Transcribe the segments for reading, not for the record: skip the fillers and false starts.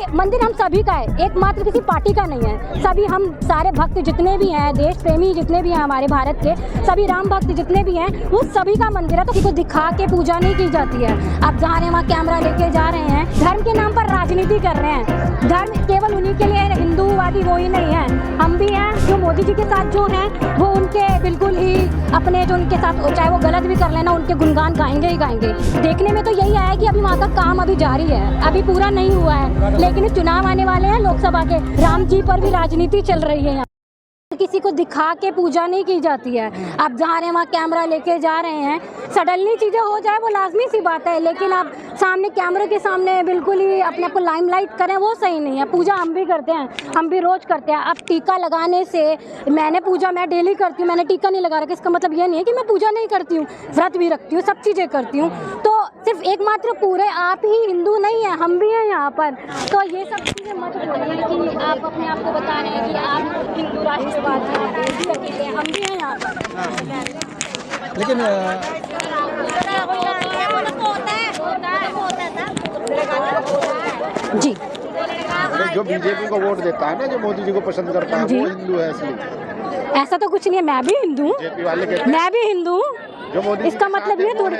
मंदिर हम सभी का है, एकमात्र किसी पार्टी का नहीं है। सभी हम सारे भक्त जितने भी हैं, देश प्रेमी जितने भी हैं हमारे भारत के, सभी राम भक्त जितने भी हैं, वो सभी का मंदिर है। तो किसी को दिखा के पूजा नहीं की जाती है। आप जा रहे हैं वहाँ कैमरा लेके जा रहे हैं, धर्म के नाम पर राजनीति कर रहे हैं। धर्म केवल उन्हीं के लिए है, हिंदूवादी वो ही नहीं है, हम भी हैं। जो मोदी जी के साथ जो हैं वो उनके बिल्कुल ही अपने जो उनके साथ, चाहे वो गलत भी कर लेना, उनके गुणगान गाएंगे ही गाएंगे। देखने में तो यही आया कि अभी वहाँ का काम अभी जारी है, अभी पूरा नहीं हुआ है, लेकिन चुनाव आने वाले हैं लोकसभा के, राम जी पर भी राजनीति चल रही है। किसी को दिखा के पूजा नहीं की जाती है। आप जा रहे हैं वहाँ कैमरा लेके जा रहे हैं, सडनली चीज़ें हो जाए वो लाजमी सी बात है, लेकिन आप सामने कैमरे के सामने बिल्कुल ही अपने आप को लाइमलाइट करें वो सही नहीं है। पूजा हम भी करते हैं, हम भी रोज़ करते हैं। अब टीका लगाने से, मैंने पूजा मैं डेली करती हूँ, मैंने टीका नहीं लगा रखा, इसका मतलब ये नहीं है कि मैं पूजा नहीं करती हूँ, व्रत भी रखती हूँ, सब चीज़ें करती हूँ। तो सिर्फ एकमात्र पूरे आप ही हिंदू नहीं है, हम भी हैं यहाँ पर। तो ये सब चीज़ें मत बोलिए कि आप अपने आप को बता रहे हैं कि आप हिंदू राष्ट्रवादी हैं, हम भी हैं यहाँ पर। लेकिन जी, जो बीजेपी को वोट देता है ना, जो मोदी जी को पसंद करता है, वो हिंदू है इसलिए। ऐसा तो कुछ नहीं है, मैं भी हिंदू हूँ, बीजेपी वाले कहते हैं मैं भी हिंदू हूँ, जो मोदी इसका मतलब ये थोड़ी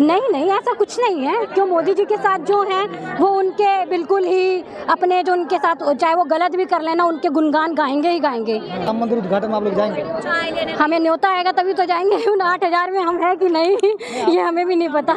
नहीं, ऐसा कुछ नहीं है। जो मोदी जी के साथ जो हैं वो उनके बिल्कुल ही अपने जो उनके साथ, चाहे वो गलत भी कर लेना, उनके गुणगान गाएंगे ही गाएंगे। राम मंदिर उद्घाटन में आप लोग जाएंगे? हमें न्योता आएगा तभी तो जाएंगे। उन 8,000 में हम हैं कि नहीं ये हमें भी नहीं पता,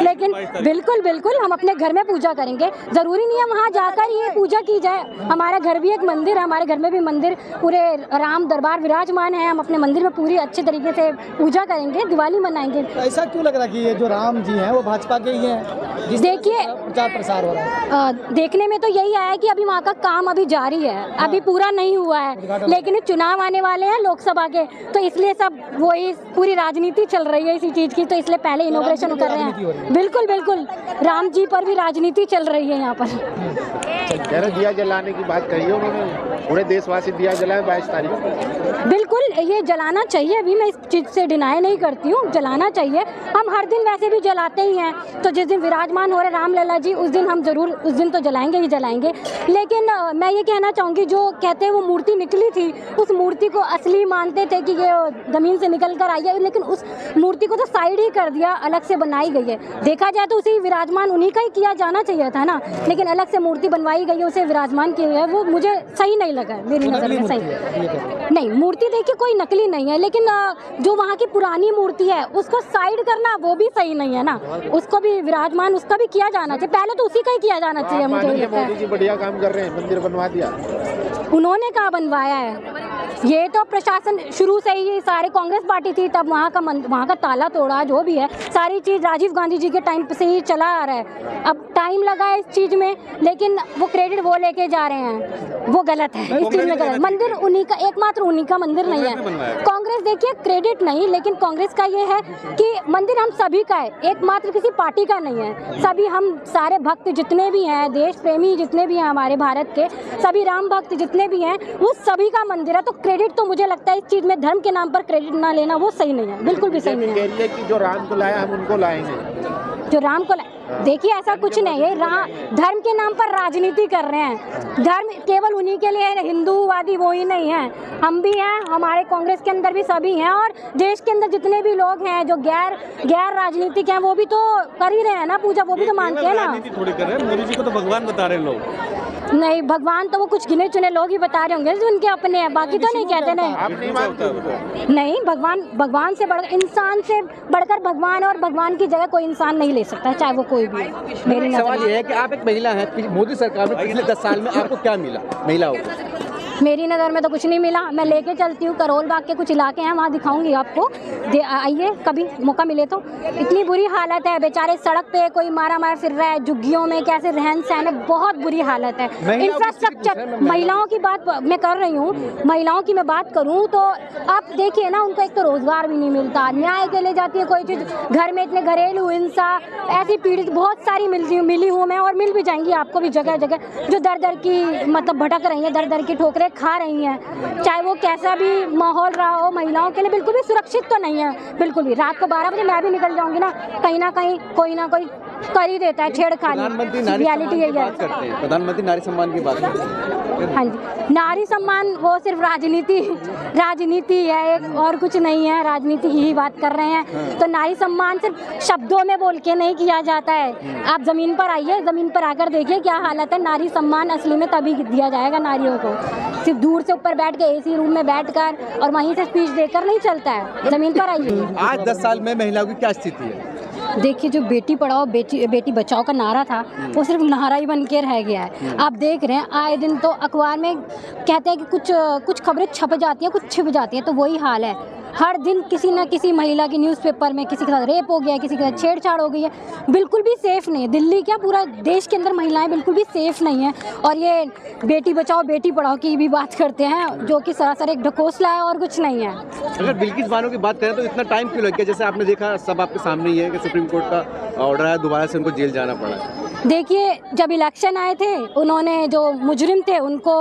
लेकिन बिल्कुल हम अपने घर में पूजा करेंगे। ज़रूरी नहीं है वहाँ जाकर ये पूजा की जाए। हमारा घर भी एक मंदिर है, हमारे घर में भी मंदिर पूरे राम दरबार विराजमान है। हम अपने मंदिर में पूरी अच्छे तरीके से पूजा करेंगे, दिवाली मनाएंगे। ऐसा क्यों लग रहा है कि ये जो राम जी हैं वो भाजपा के ही हैं? देखिए, प्रचार प्रसार हो रहा है, देखने में तो यही आया है कि अभी वहाँ का काम अभी जारी है, अभी पूरा नहीं हुआ है, लेकिन चुनाव आने वाले हैं लोकसभा के, तो इसलिए सब वही पूरी राजनीति चल रही है इसी चीज़ की, तो इसलिए पहले इनॉग्रेशन कर रहे हैं। बिल्कुल राम जी पर भी राजनीति चल रही है यहाँ पर। दिया जलाने की बात कही है उन्होंने, पूरे देशवासी दिया जलाए 22 तारीख को। बिल्कुल ये जलाना चाहिए, अभी मैं इस चीज़ से डिनाई नहीं करती हूँ, जलाना चाहिए। हम हर दिन वैसे भी जलाते ही हैं, तो जिस दिन विराजमान हो रहे राम लला जी उस दिन हम ज़रूर उस दिन तो जलाएंगे ही जलाएंगे। लेकिन मैं ये कहना चाहूँगी, जो कहते हैं वो मूर्ति निकली थी, उस मूर्ति को असली मानते थे कि ये ज़मीन से निकल कर आई है, लेकिन उस मूर्ति को तो साइड ही कर दिया, अलग से बनाई गई है। देखा जाए तो उसे विराजमान उन्हीं का ही किया जाना चाहिए था ना, लेकिन अलग से मूर्ति बनवाई गई है, उसे विराजमान किया है, वो मुझे सही नहीं लगा, मेरी नज़र में सही नहीं। मूर्ति देखिए कोई नकली नहीं है, लेकिन जो वहाँ की पुरानी मूर्ति है उसको साइड करना वो भी सही नहीं है ना, उसको भी विराजमान उसका भी किया जाना चाहिए, पहले तो उसी का ही किया जाना चाहिए। मुझे लगता है मोदी जी बढ़िया काम कर रहे हैं, मंदिर बनवा दिया। उन्होंने कहाँ बनवाया है, ये तो प्रशासन शुरू से ही, सारे कांग्रेस पार्टी थी तब वहाँ का ताला तोड़ा, जो भी है सारी चीज़ राजीव गांधी जी के टाइम से ही चला आ रहा है। अब टाइम लगा है इस चीज़ में, लेकिन वो क्रेडिट वो लेके जा रहे हैं, वो गलत है, इस चीज़ में गलत। मंदिर उन्हीं का, एकमात्र उन्हीं का मंदिर नहीं है। कांग्रेस देखिए क्रेडिट नहीं, लेकिन कांग्रेस का ये है कि मंदिर हम सभी का है, एकमात्र किसी पार्टी का नहीं है। सभी हम सारे भक्त जितने भी हैं, देश प्रेमी जितने भी हैं हमारे भारत के, सभी राम भक्त जितने भी हैं, वो सभी का मंदिर है। तो क्रेडिट तो मुझे लगता है इस चीज़ में धर्म के नाम पर क्रेडिट ना लेना वो सही नहीं है, बिल्कुल भी सही नहीं है। कह रही है कि जो राम को लाया हम उनको लाएंगे, जो राम को देखिए ऐसा कुछ नहीं है, धर्म के नाम पर राजनीति कर रहे हैं। धर्म केवल उन्हीं के लिए है, हिंदूवादी वो ही नहीं है, हम भी हैं, हमारे कांग्रेस के अंदर भी सभी हैं, और देश के अंदर जितने भी लोग हैं जो गैर राजनीतिक हैं वो भी तो कर ही रहे हैं ना पूजा, वो भी तो मानते हैं ना। थोड़ी कर रहे हैं, मोदी जी को तो भगवान बता रहे हैं लोग। नहीं, भगवान तो वो कुछ गिने चुने लोग ही बता रहे होंगे जो उनके अपने हैं, बाकी तो नहीं कहते नहीं। आप नहीं मानते? नहीं, भगवान से बढ़कर, इंसान से बढ़कर भगवान, और भगवान की जगह कोई इंसान नहीं ले सकता, चाहे वो कोई भी हो। मेरी सवाल ये है कि आप एक महिला हैं, मोदी सरकार में पिछले 10 साल में आपको क्या मिला महिलाओं को? मेरी नज़र में तो कुछ नहीं मिला। मैं लेके चलती हूँ, करोल बाग के कुछ इलाके हैं वहाँ दिखाऊंगी आपको, आइए कभी मौका मिले तो। इतनी बुरी हालत है, बेचारे सड़क पे कोई मारा मार फिर रहा है, झुग्गियों में कैसे रहन सहन है, बहुत बुरी हालत है। इंफ्रास्ट्रक्चर, महिलाओं की बात मैं कर रही हूँ, महिलाओं की मैं बात करूँ तो आप देखिए ना, उनको एक तो रोजगार भी नहीं मिलता, न्याय के लिए जाती है कोई चीज़, घर में इतने घरेलू हिंसा ऐसी पीड़ित बहुत सारी मिली हूँ मैं, और मिल भी जाएंगी आपको भी जगह जगह, जो दर दर की मतलब भटक रही है, दर दर की ठोकरें खा रही हैं, चाहे वो कैसा भी माहौल रहा हो, महिलाओं के लिए बिल्कुल भी सुरक्षित तो नहीं है, बिल्कुल भी। रात को 12 बजे मैं भी निकल जाऊंगी ना कहीं कोई कर ही देता है प्रधानमंत्री छेड़खानी। नारी रियलिटी सम्मान की यही है। बात करते हैं, प्रधानमंत्री नारी सम्मान की बात करते हैं। हाँ जी, नारी सम्मान वो सिर्फ राजनीति है, एक और कुछ नहीं है, राजनीति की ही बात कर रहे हैं। तो नारी सम्मान सिर्फ शब्दों में बोल के नहीं किया जाता है। आप ज़मीन पर आइए, ज़मीन पर आकर देखिए क्या हालत है। नारी सम्मान असली में तभी दिया जाएगा नारियों को, सिर्फ दूर से ऊपर बैठ के एसी रूम में बैठकर और वहीं से स्पीच देकर नहीं चलता है। ज़मीन पर आइए। आज 10 साल में महिलाओं की क्या स्थिति है? देखिए, जो बेटी पढ़ाओ बेटी बचाओ का नारा था वो सिर्फ नारा ही बन के रह गया है। आप देख रहे हैं आए दिन तो अखबार में कहते हैं कि कुछ खबरें छप जाती हैं, कुछ छिप जाती हैं, तो वही हाल है। हर दिन किसी न किसी महिला की न्यूज़पेपर में किसी के साथ रेप हो गया, किसी के साथ छेड़छाड़ हो गई है। बिल्कुल भी सेफ़ नहीं है दिल्ली, क्या पूरा देश के अंदर महिलाएं बिल्कुल भी सेफ़ नहीं है। और ये बेटी बचाओ बेटी पढ़ाओ की भी बात करते हैं, जो कि सरासर एक ढकोसला है और कुछ नहीं है। अगर बिल्किस बानो की बात करें तो इतना टाइम क्यों लग गया? जैसे आपने देखा, सब आपके सामने ही है कि सुप्रीम कोर्ट का ऑर्डर है, दोबारा से उनको जेल जाना पड़ा। देखिए, जब इलेक्शन आए थे उन्होंने जो मुजरिम थे उनको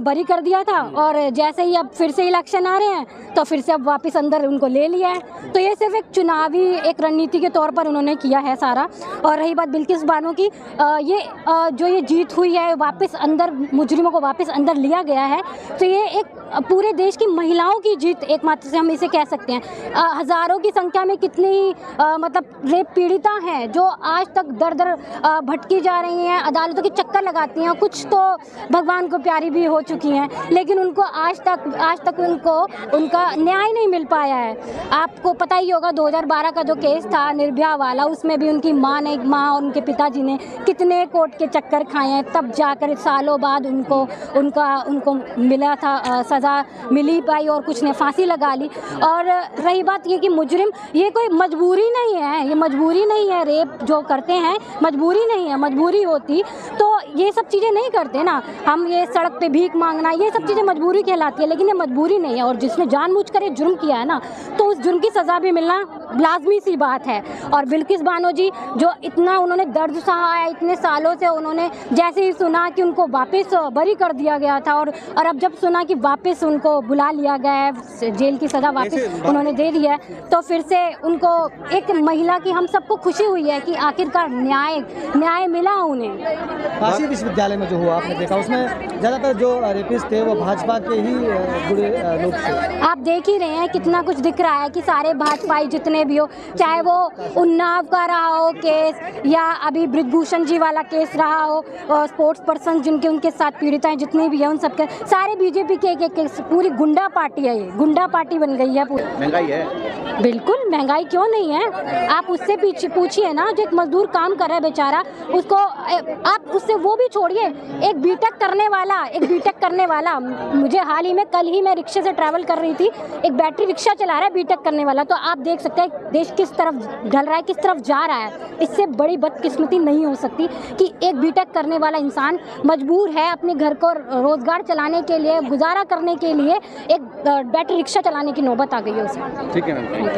बरी कर दिया था, और जैसे ही अब फिर से इलेक्शन आ रहे हैं तो फिर से अब वापस अंदर उनको ले लिया है। तो ये सिर्फ एक चुनावी एक रणनीति के तौर पर उन्होंने किया है सारा। और रही बात बिल्किस बानो की, जो ये जीत हुई है, वापस अंदर मुजरिमों को वापस अंदर लिया गया है, तो ये एक पूरे देश की महिलाओं की जीत एकमात्र से हम इसे कह सकते हैं। हज़ारों की संख्या में कितनी मतलब रेप पीड़िता हैं जो आज तक दर दर भटकी जा रही हैं, अदालतों के चक्कर लगाती हैं, कुछ तो भगवान को प्यारी भी हो चुकी हैं, लेकिन उनको आज तक उनका न्याय नहीं मिल पाया है। आपको पता ही होगा 2012 का जो केस था निर्भया वाला, उसमें भी उनकी माँ और उनके पिताजी ने कितने कोर्ट के चक्कर खाए हैं, तब जाकर सालों बाद उनको मिला था, सज़ा मिली पाई, और कुछ ने फांसी लगा ली। और रही बात ये कि मुजरिम, ये कोई मजबूरी नहीं है, ये मजबूरी नहीं है, रेप जो करते हैं मजबूरी नहीं है। मजबूरी होती तो ये सब चीज़ें नहीं करते ना। हम ये सड़क पे भीख मांगना, ये सब चीज़ें मजबूरी कहलाती है, लेकिन ये मजबूरी नहीं है। और जिसने जानबूझकर ये जुर्म किया है ना, तो उस जुर्म की सज़ा भी मिलना लाजमी सी बात है। और बिल्किस बानो जी जो इतना उन्होंने दर्द सहा है इतने सालों से, उन्होंने जैसे ही सुना कि उनको वापस बरी कर दिया गया था, और अब जब सुना कि वापस उनको बुला लिया गया है, जेल की सज़ा वापस उन्होंने दे दी है, तो फिर से उनको एक महिला की हम सबको खुशी हुई है कि आखिरकार न्याय मिला उन्हें। काशी विश्वविद्यालय में जो हुआ आपने देखा, उसमें ज़्यादातर जो रेपिस्ट थे वो भाजपा के ही जुड़े लोग थे। आप देख ही रहे हैं कितना कुछ दिख रहा है कि सारे भाजपाई जितने भी हो, चाहे वो उन्नाव का रहा हो केस, या अभी बृजभूषण जी वाला केस रहा हो, स्पोर्ट्स पर्सन जिनके उनके साथ पीड़िताएं जितने भी हैं, उन सबके सारे बीजेपी के पूरी गुंडा पार्टी है। ये गुंडा पार्टी बन गई है पूरी। महंगाई है, बिल्कुल महंगाई क्यों नहीं है। आप उससे पूछिए ना, जो एक मजदूर काम कर रहा है बेचारा, उसको आप उससे वो भी छोड़िए, एक बीटेक करने वाला मुझे हाल ही में कल ही मैं रिक्शे से ट्रैवल कर रही थी, एक बैटरी रिक्शा चला रहा है बीटेक करने वाला। तो आप देख सकते हैं देश किस तरफ ढल रहा है, किस तरफ जा रहा है। इससे बड़ी बदकिस्मती नहीं हो सकती कि एक बीटेक करने वाला इंसान मजबूर है अपने घर को रोजगार चलाने के लिए, गुजारा करने के लिए एक बैटरी रिक्शा चलाने की नौबत आ गई है उसे। ठीक है मैम।